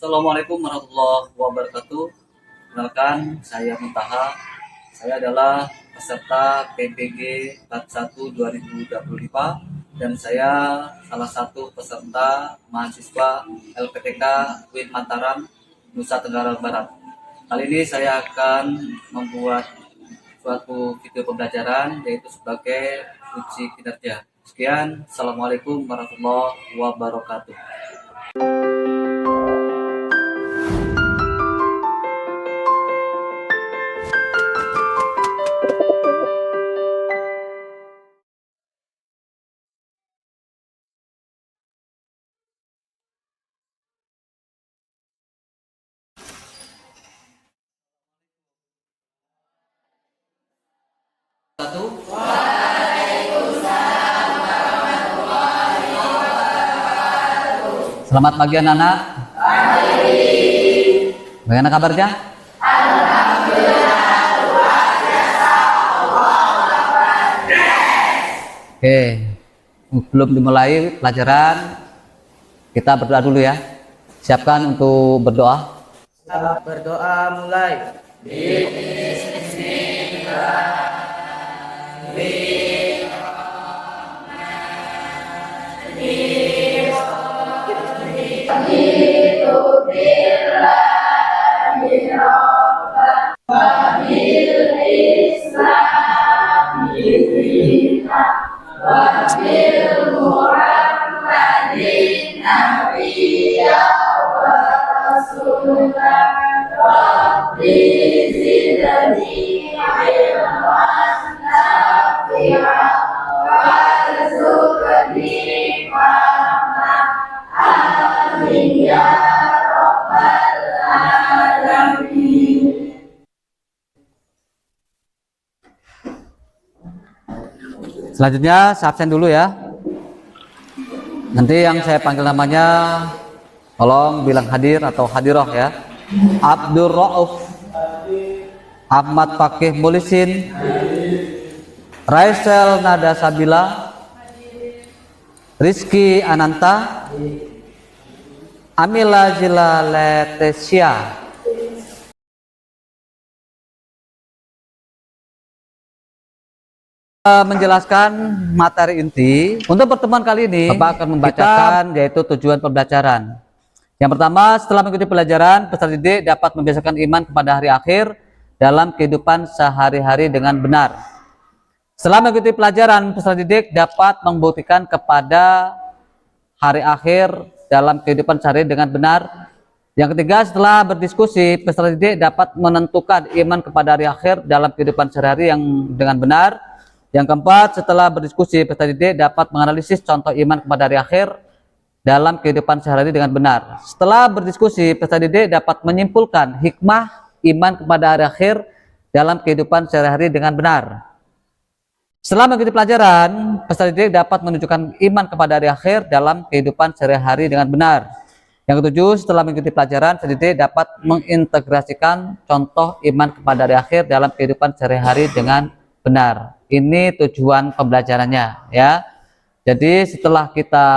Assalamualaikum warahmatullahi wabarakatuh. Kenalkan, saya Muntaha. Saya adalah peserta PPG 41 2025 dan saya salah satu peserta mahasiswa LPTK UIN Mataram, Nusa Tenggara Barat. Kali ini saya akan membuat suatu video pembelajaran yaitu sebagai uji kinerja. Sekian, Assalamualaikum warahmatullahi wabarakatuh. Selamat pagi anak-anak. Bagaimana kabarnya? Oke, sebelum dimulai pelajaran, kita berdoa dulu ya. Siapkan untuk berdoa. Berdoa mulai. Selanjutnya saya absen dulu ya. Nanti yang saya panggil namanya tolong bilang hadir atau hadiroh ya. Abdur Rauf, Ahmad Fakih Mulisin, Raisel Nada Sabila, Rizky Ananta, Amila Zila Letesia. Menjelaskan materi inti untuk pertemuan kali ini, Bapak akan membacakan yaitu tujuan pembelajaran. Yang pertama, setelah mengikuti pelajaran, peserta didik dapat membiasakan iman kepada hari akhir dalam kehidupan sehari-hari dengan benar. Setelah mengikuti pelajaran, peserta didik dapat membuktikan kepada hari akhir dalam kehidupan sehari dengan benar. Yang ketiga, setelah berdiskusi, peserta didik dapat menentukan iman kepada hari akhir dalam kehidupan sehari-hari yang dengan benar. Yang keempat, setelah berdiskusi, peserta didik dapat menganalisis contoh iman kepada hari akhir dalam kehidupan sehari-hari dengan benar. Setelah berdiskusi, peserta didik dapat menyimpulkan hikmah iman kepada hari akhir dalam kehidupan sehari-hari dengan benar. Setelah mengikuti pelajaran, peserta didik dapat menunjukkan iman kepada hari akhir dalam kehidupan sehari-hari dengan benar. Yang ketujuh, setelah mengikuti pelajaran, peserta didik dapat mengintegrasikan contoh iman kepada hari akhir dalam kehidupan sehari-hari dengan benar. Ini tujuan pembelajarannya ya. Jadi setelah kita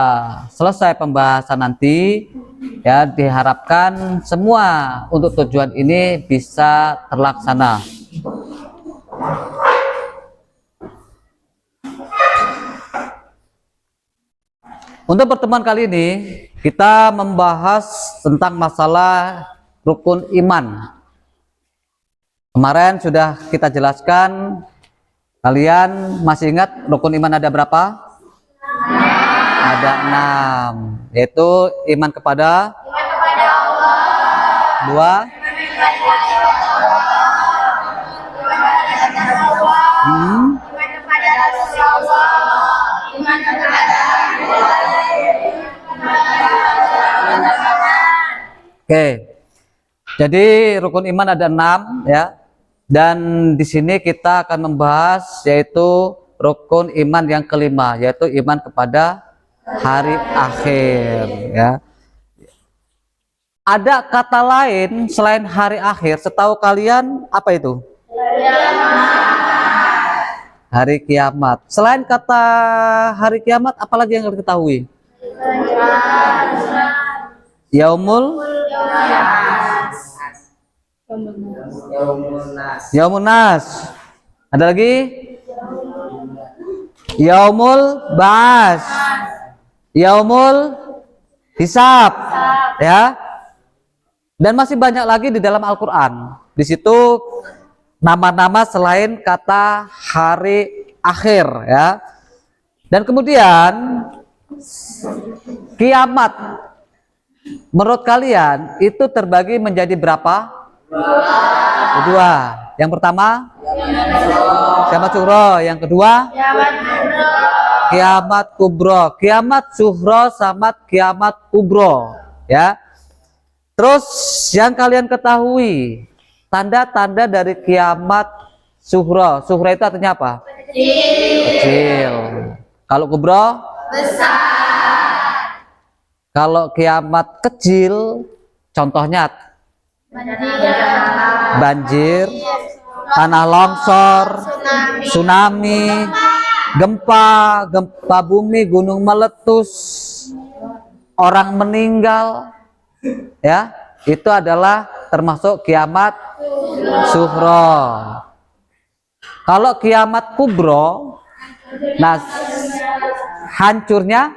selesai pembahasan nanti ya, diharapkan semua untuk tujuan ini bisa terlaksana. Untuk pertemuan kali ini kita membahas tentang masalah rukun iman. Kemarin sudah kita jelaskan. Kalian masih ingat rukun iman ada berapa? Ada 6, yaitu iman kepada Allah, 2, Oke. Jadi rukun iman ada 6 ya. Dan di sini kita akan membahas yaitu rukun iman yang kelima, yaitu iman kepada hari akhir ya. Ada kata lain selain hari akhir, setahu kalian apa itu? Hari kiamat. Selain kata hari kiamat, apalagi yang kalian ketahui? Yaumul Yaumun nas. Yaumun Nas. Ada lagi? Yaumul Ba'as. Yaumul Hisab. Ya. Dan masih banyak lagi di dalam Al-Qur'an. Di situ nama-nama selain kata hari akhir, ya. Dan kemudian kiamat menurut kalian itu terbagi menjadi berapa? Dua. Yang pertama kiamat sughra, yang kedua kiamat kubro. Kiamat sughra sama kiamat kubro, ya. Terus yang kalian ketahui tanda-tanda dari kiamat sughra. Sughra itu artinya apa? Kecil. Kalau kubro? Besar. Kalau kiamat kecil, contohnya banjir, tanah longsor, tsunami, gempa bumi, gunung meletus, orang meninggal, ya, itu adalah termasuk kiamat sughra. Kalau kiamat kubro, nah hancurnya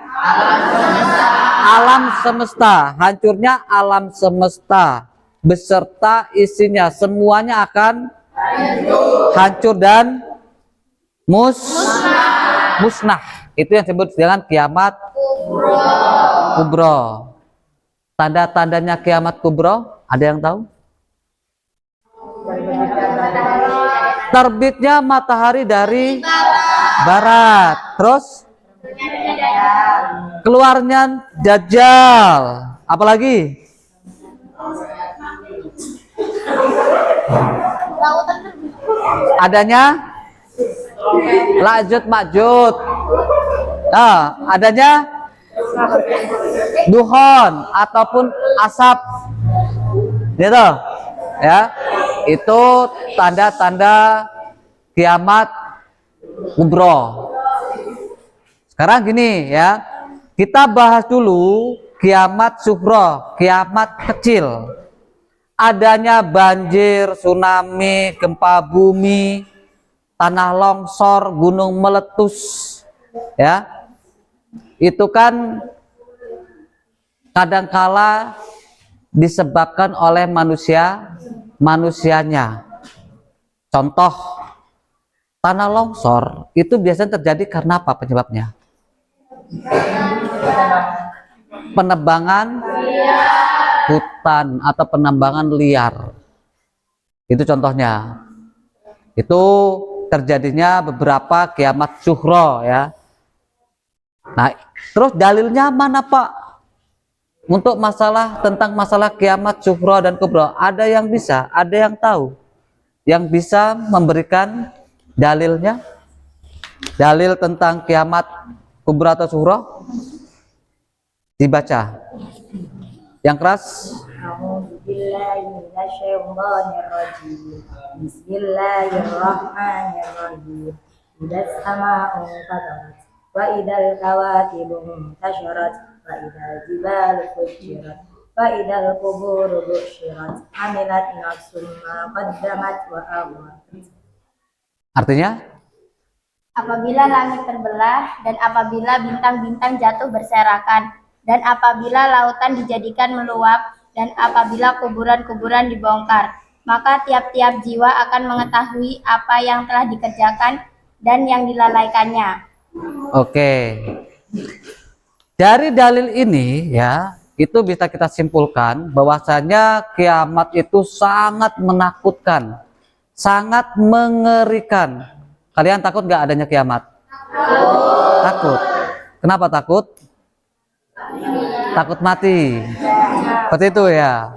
alam semesta, hancurnya alam semesta beserta isinya, semuanya akan hancur dan musnah. Itu yang disebut dengan kiamat kubro. Tanda-tandanya kiamat kubro, ada yang tahu? Terbitnya matahari dari barat, terus keluarnya Dajjal, apalagi? Adanya La'jud Ma'jud. Nah, adanya duhon ataupun asap, gitu, ya. Itu tanda-tanda kiamat kubro. Sekarang gini, ya, kita bahas dulu kiamat sughra, kiamat kecil. Adanya banjir, tsunami, gempa bumi, tanah longsor, gunung meletus, ya. Itu kan kadangkala disebabkan oleh manusianya. Contoh, tanah longsor itu biasanya terjadi karena apa penyebabnya? Penebangan hutan atau penambangan liar. Itu contohnya. Itu terjadinya beberapa kiamat sughra, ya. Nah, terus dalilnya mana, Pak? Untuk tentang masalah kiamat sughra dan kubra, ada yang bisa, ada yang tahu, yang bisa memberikan dalilnya? Dalil tentang kiamat kubra atau sughra? Dibaca. Yang keras. Bismillahirrahmanirrahim. Idas sama'u fatarat wa idal kawakibu intasyarat wa idal jibalu fujirat wa idal quburu busyirat amilat nafsum ma qaddamat wa akhwarat. Artinya? Apabila langit terbelah dan apabila bintang-bintang jatuh berserakan dan apabila lautan dijadikan meluap dan apabila kuburan-kuburan dibongkar, maka tiap-tiap jiwa akan mengetahui apa yang telah dikerjakan dan yang dilalaikannya. Oke. Dari dalil ini, ya, itu bisa kita simpulkan bahwasanya kiamat itu sangat menakutkan, sangat mengerikan. Kalian takut nggak adanya kiamat? Takut. Kenapa takut? Takut mati. Seperti itu, ya.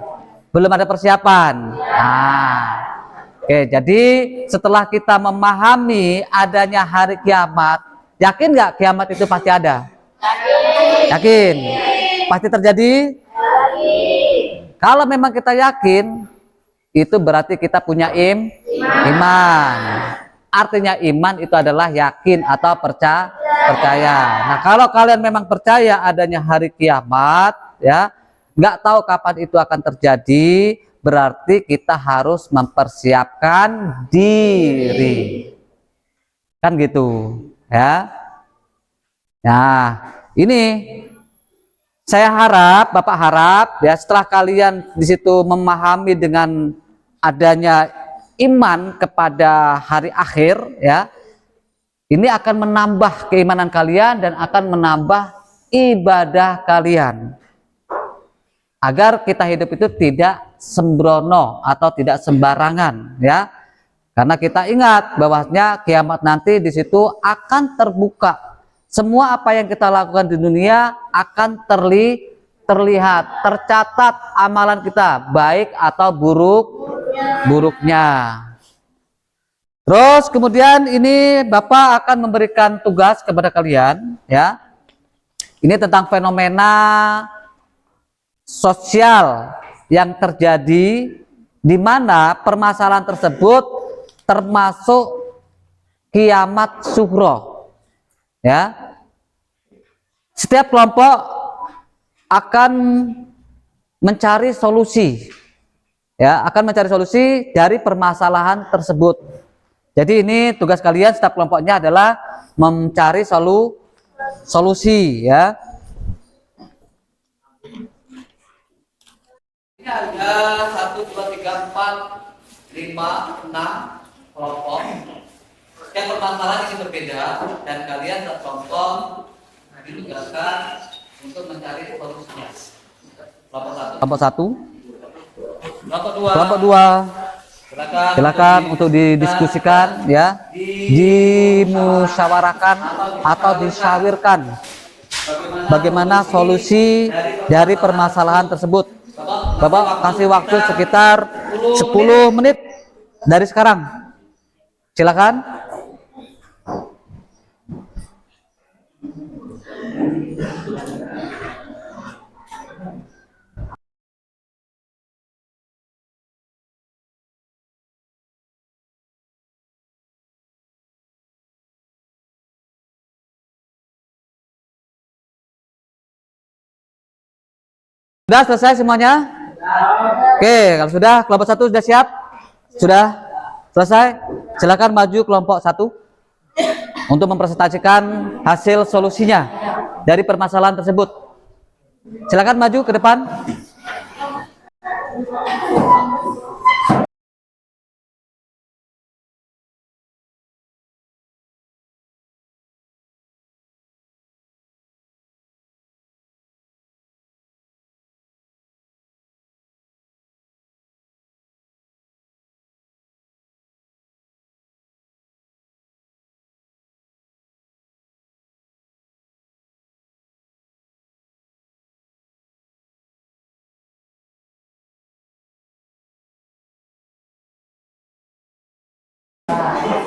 Belum ada persiapan. Nah, oke. Jadi setelah kita memahami adanya hari kiamat, yakin nggak kiamat itu pasti ada? Yakin. Pasti terjadi? Kalau memang kita yakin, itu berarti kita punya iman. Artinya iman itu adalah yakin atau percaya. Nah, kalau kalian memang percaya adanya hari kiamat, ya, nggak tahu kapan itu akan terjadi, berarti kita harus mempersiapkan diri. Kan gitu, ya. Nah, ini saya harap, Bapak harap ya setelah kalian di situ memahami dengan adanya iman kepada hari akhir ya, ini akan menambah keimanan kalian dan akan menambah ibadah kalian. Agar kita hidup itu tidak sembrono atau tidak sembarangan ya. Karena kita ingat bahwasanya kiamat nanti di situ akan terbuka. Semua apa yang kita lakukan di dunia akan terlihat, tercatat amalan kita, baik atau buruknya. Terus kemudian ini Bapak akan memberikan tugas kepada kalian ya. Ini tentang fenomena sosial yang terjadi di mana permasalahan tersebut termasuk kiamat sughra. Ya. Setiap kelompok akan mencari solusi. Ya, akan mencari solusi dari permasalahan tersebut. Jadi ini tugas kalian setiap kelompoknya adalah mencari solusi ya. Ini ada 1, 2, 3, 4, 5, 6 kelompok yang permasalahan ini berbeda dan kalian kelompok ditugaskan untuk mencari solusinya. Kelompok 1, kelompok 2, silakan untuk didiskusikan ya, dimusyawarakan atau disyawirkan bagaimana solusi dari permasalahan tersebut. Bapak kasih waktu sekitar 10 menit dari sekarang. Silakan. Sudah selesai semuanya? Oke, kalau sudah kelompok 1 sudah siap? Sudah selesai? Silakan maju kelompok 1 untuk mempresentasikan hasil solusinya dari permasalahan tersebut. Silakan maju ke depan.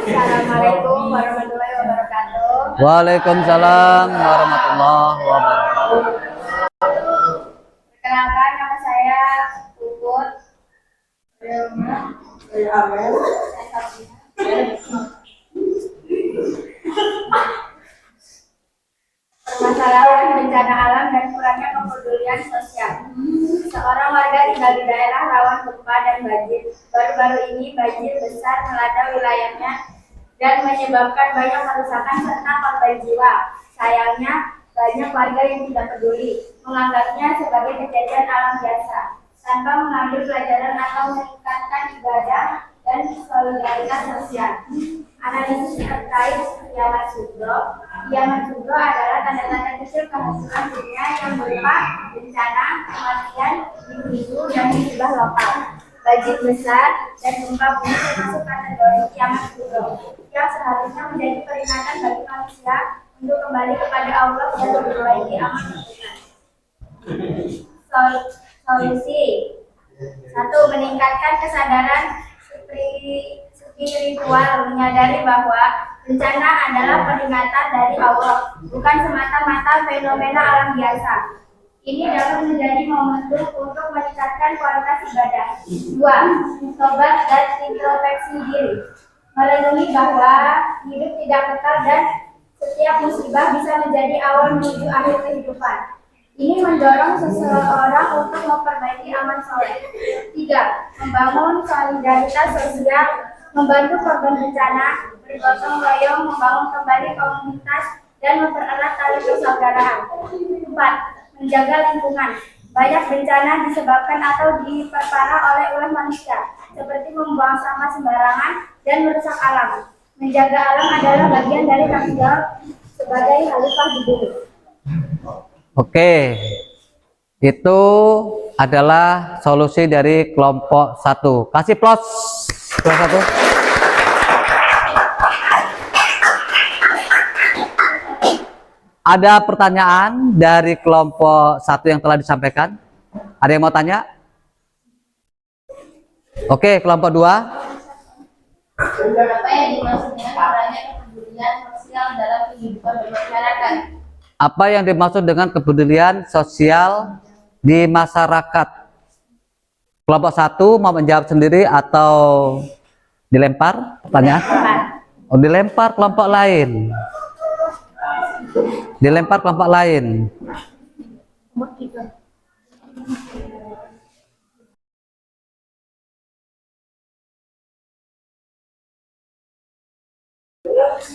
Assalamualaikum warahmatullahi wabarakatuh. Waalaikumsalam warahmatullahi wabarakatuh. Perkenalkan, nama saya Puput. Permasalahan bencana alam dan kurangnya kepedulian sosial. Seorang warga tinggal di daerah rawan gempa dan banjir. Baru-baru ini banjir besar melanda wilayahnya dan menyebabkan banyak kerusakan serta korban jiwa. Sayangnya, banyak warga yang tidak peduli, menganggapnya sebagai kejadian alam biasa, tanpa mengambil pelajaran atau meningkatkan ibadah dan solidaritas sosial. Analisis terkait kiamat sughra. Kiamat sughra adalah tanda-tanda kecil kehancuran dunia yang berupa bencana, kematian, individu, dan musibah lokal. Banjir besar dan gempa bumi termasuk kategori kiamat sughra yang seharusnya menjadi peringatan bagi manusia untuk kembali kepada Allah dan memperbaiki amal perbuatan. Solusi 1. Meningkatkan kesadaran spiritual, menyadari bahwa bencana adalah peringatan dari Allah, bukan semata-mata fenomena alam biasa. Ini dapat menjadi momentum untuk meningkatkan kualitas ibadah. 2. Tobat dan introspeksi diri, merenungi bahwa hidup tidak kekal dan setiap musibah bisa menjadi awal menuju akhir kehidupan. Ini mendorong seseorang untuk memperbaiki amal soleh. 3. Membangun solidaritas sosial, membantu korban bencana, bergotong royong, membangun kembali komunitas, dan mempererat tali persaudaraan. 4. Menjaga lingkungan. Banyak bencana disebabkan atau diperparah oleh ulah manusia, seperti membuang sampah sembarangan dan merusak alam. Menjaga alam adalah bagian dari tanggung jawab sebagai khalifah di bumi. Oke, itu adalah solusi dari kelompok 1. Kasih plus kelompok 1. Ada pertanyaan dari kelompok 1 yang telah disampaikan? Ada yang mau tanya? Oke, kelompok 2. Apa yang dimaksud dengan perannya kepedulian sosial dalam kehidupan bermasyarakat? Apa yang dimaksud dengan kepedulian sosial di masyarakat? Kelompok 1 mau menjawab sendiri atau dilempar pertanyaan? Oh, dilempar kelompok lain. Dilempar kelompok lain.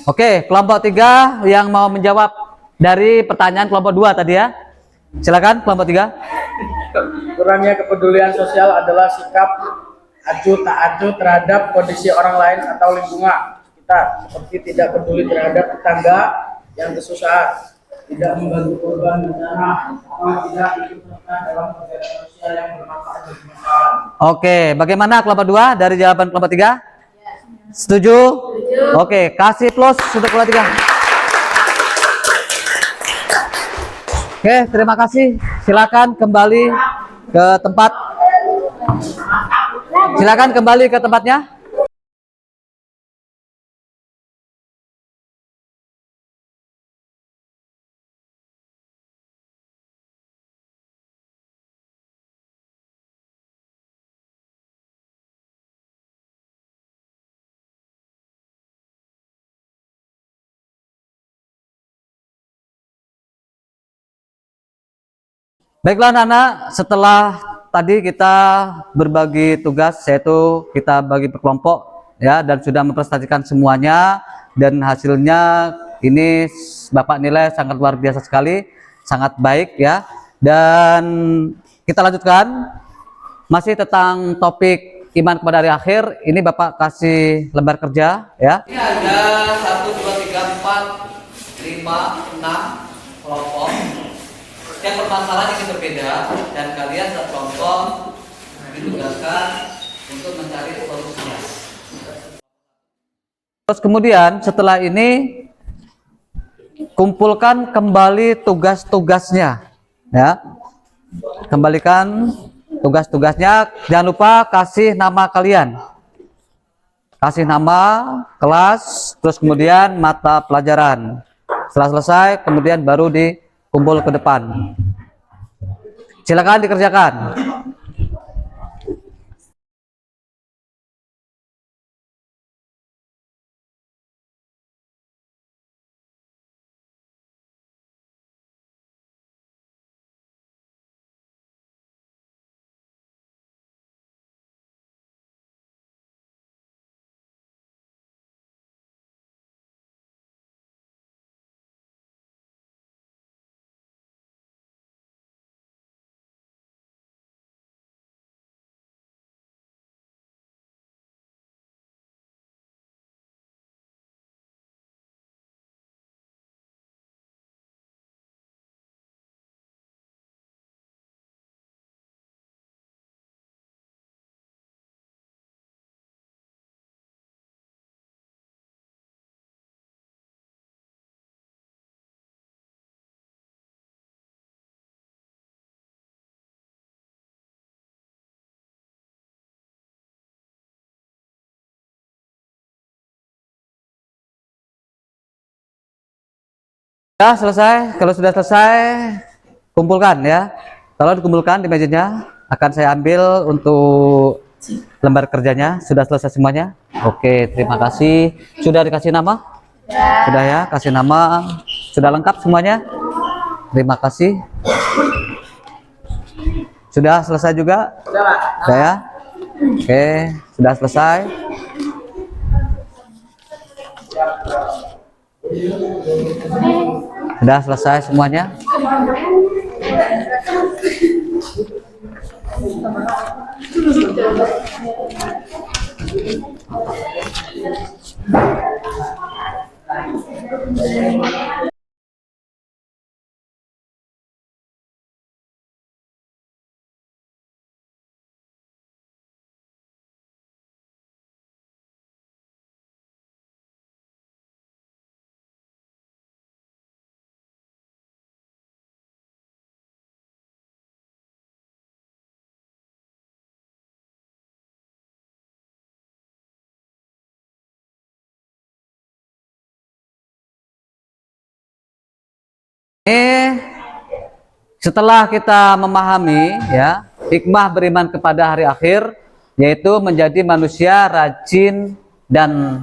Oke, kelompok 3 yang mau menjawab dari pertanyaan kelompok 2 tadi ya. Silakan kelompok 3. Kurangnya kepedulian sosial adalah sikap acuh tak acuh terhadap kondisi orang lain atau lingkungan sekitar, seperti tidak peduli terhadap tetangga yang kesusahan, tidak membantu korban bencana, atau tidak ikut serta dalam kegiatan sosial yang bermanfaat bagi masyarakat. Oke, bagaimana kelompok 2 dari jawaban kelompok 3? Setuju? Oke, kasih plus untuk kelompok 3. Oke, terima kasih. Silakan kembali ke tempat. Silakan kembali ke tempatnya. Baiklah anak-anak, setelah tadi kita berbagi tugas, yaitu kita bagi per kelompok ya, dan sudah mempresentasikan semuanya, dan hasilnya ini Bapak nilai sangat luar biasa sekali, sangat baik ya. Dan kita lanjutkan masih tentang topik iman kepada hari akhir. Ini Bapak kasih lembar kerja ya. Ini ada 1, 2, 3, 4, 5, 6 kelompok. Setiap permasalahan ini berbeda dan kalian satu kelompok ditugaskan untuk mencari solusinya. Terus kemudian setelah ini kumpulkan kembali tugas-tugasnya ya. Kembalikan tugas-tugasnya, jangan lupa kasih nama kalian. Kasih nama kelas, terus kemudian mata pelajaran. Setelah selesai kemudian baru dikumpul ke depan. Silakan dikerjakan. Ya, selesai. Kalau sudah selesai, kumpulkan ya. Kalau dikumpulkan di mejanya, akan saya ambil untuk lembar kerjanya. Sudah selesai semuanya? Oke, terima kasih. Sudah dikasih nama? Sudah ya, kasih nama. Sudah lengkap semuanya? Terima kasih. Sudah selesai juga? Sudah, Pak. Saya? Oke, sudah selesai. Sudah selesai semuanya? Setelah kita memahami ya hikmah beriman kepada hari akhir, yaitu menjadi manusia rajin dan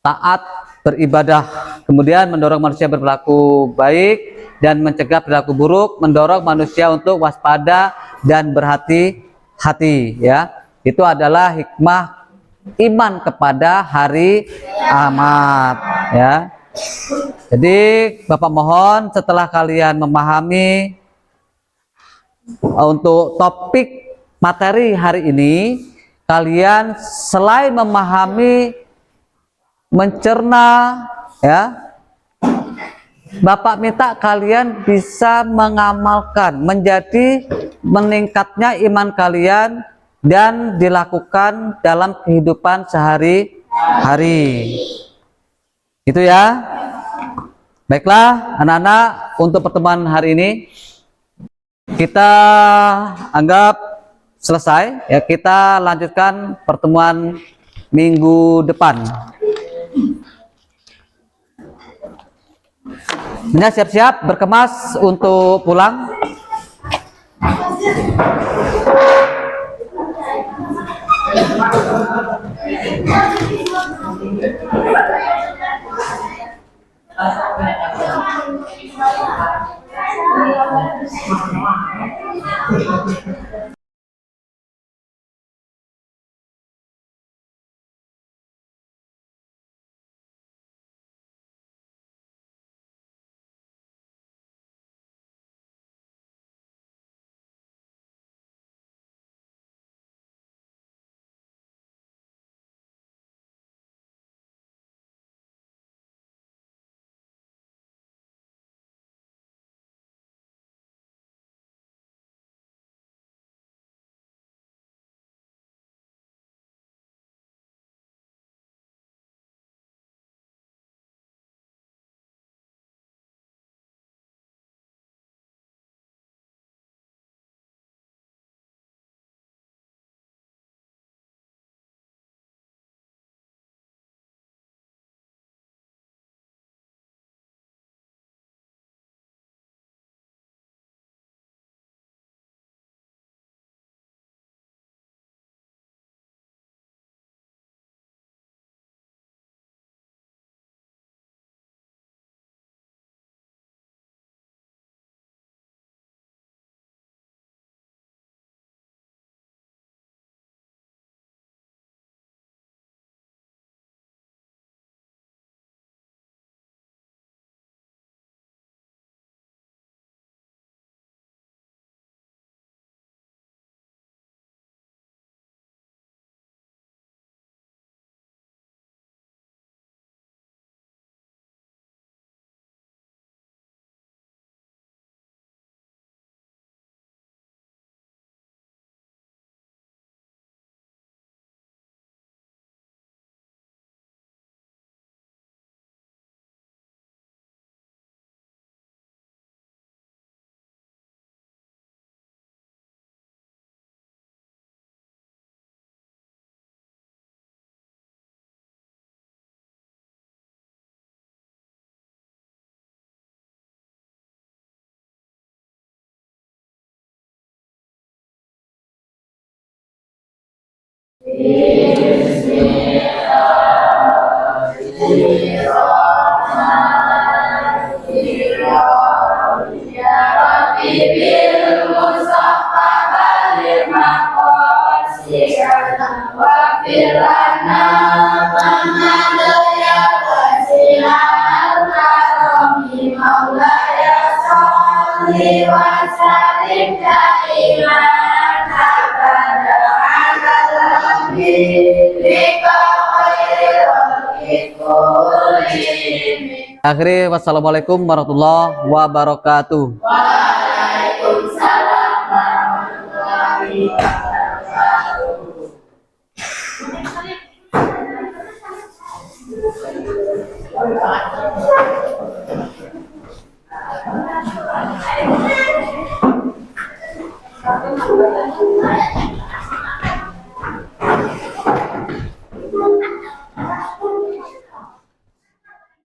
taat beribadah, kemudian mendorong manusia berperilaku baik dan mencegah perilaku buruk, mendorong manusia untuk waspada dan berhati-hati ya. Itu adalah hikmah iman kepada hari akhir ya. Jadi Bapak mohon setelah kalian memahami untuk topik materi hari ini, kalian selain memahami, mencerna ya, Bapak minta kalian bisa mengamalkan, menjadi meningkatnya iman kalian dan dilakukan dalam kehidupan sehari-hari. Itu ya. Baiklah anak-anak, untuk pertemuan hari ini kita anggap selesai ya. Kita lanjutkan pertemuan minggu depan. Nah, siap-siap berkemas untuk pulang. Bismillahirrahmanirrahim. Akhiri, wassalamualaikum warahmatullahi wabarakatuh. Waalaikumsalam warahmatullahi wabarakatuh.